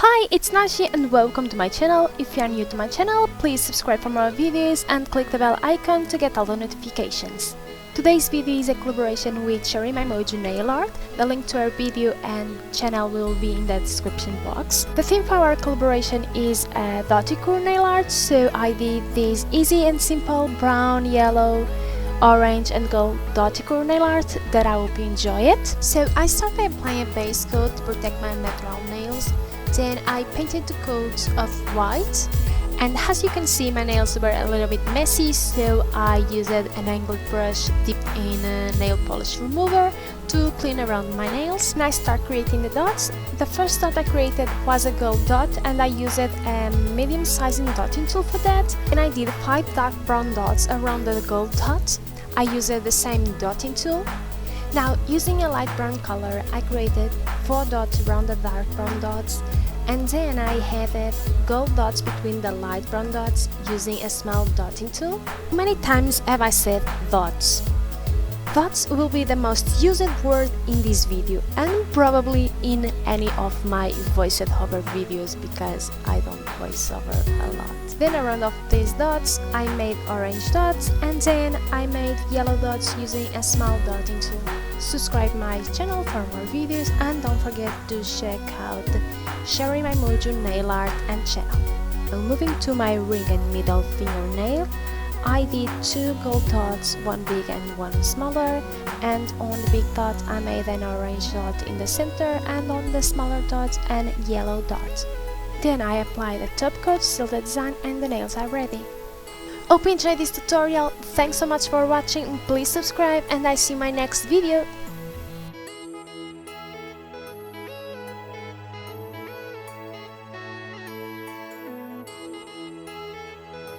Hi, it's Nashi and welcome to my channel. If you are new to my channel, please subscribe for more videos and click the bell icon to get all the notifications. Today's video is a collaboration with SharingMyMojo nail art. The link to our video and channel will be in the description box. The theme for our collaboration is a Dotticure nail art, so I did this easy and simple brown, yellow, orange and gold Dotticure nail art that I hope you enjoy it. So I start by applying a base coat to protect my natural nails. Then I painted the coat of white, and as you can see my nails were a little bit messy, so I used an angled brush dipped in a nail polish remover to clean around my nails. And I start creating the dots. The first dot I created was a gold dot, and I used a medium sizing dotting tool for that, and I did 5 dark brown dots around the gold dot. I used the same dotting tool. Now, using a light brown color, I created 4 dots around the dark brown dots, and then I added gold dots between the light brown dots using a small dotting tool. How many times have I said dots? Dots will be the most used word in this video and probably in any of my voiceover videos because I don't voiceover a lot. Then around of these dots I made orange dots, and then I made yellow dots using a small dotting tool. Subscribe my channel for more videos and don't forget to check out SharingMyMojo nail art and channel. Now moving to my ring and middle fingernail, I did 2 gold dots, one big and one smaller, and on the big dot I made an orange dot in the center, and on the smaller dot an yellow dot. Then I applied a top coat, seal the design, and the nails are ready. Hope you enjoyed this tutorial. Thanks so much for watching, please subscribe and I see you in my next video.